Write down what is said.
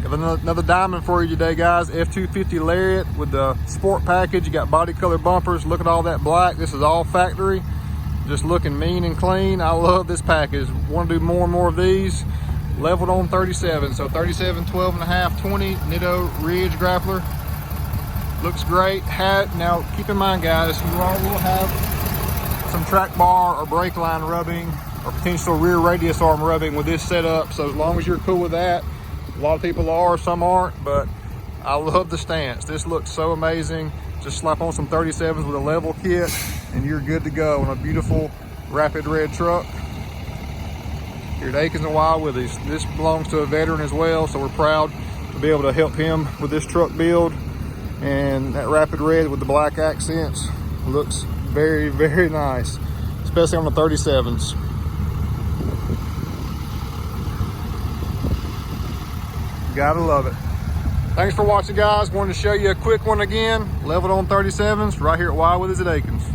Got another diamond for you today, guys. F250 Lariat with the sport package. You got body color bumpers. Look at all that black. This is all factory. Just looking mean and clean. I love this package. Want to do more and more of these. Leveled on 37. So 37, 12.5, 20 Nitto Ridge grappler. Looks great. Now keep in mind, guys, you all will have some track bar or brake line rubbing or potential rear radius arm rubbing with this setup. So as long as you're cool with that, a lot of people are, some aren't, but I love the stance. This looks so amazing. Just slap on some 37s with a level kit and you're good to go on a beautiful rapid red truck. Here at Akins and Wild Willies. This belongs to a veteran as well, so we're proud to be able to help him with this truck build. And that rapid red with the black accents looks very, very nice, especially on the 37s. Gotta love it. Thanks for watching, guys. Wanted to show you a quick one again. Leveled on 37s right here at Wild Willies at Akins.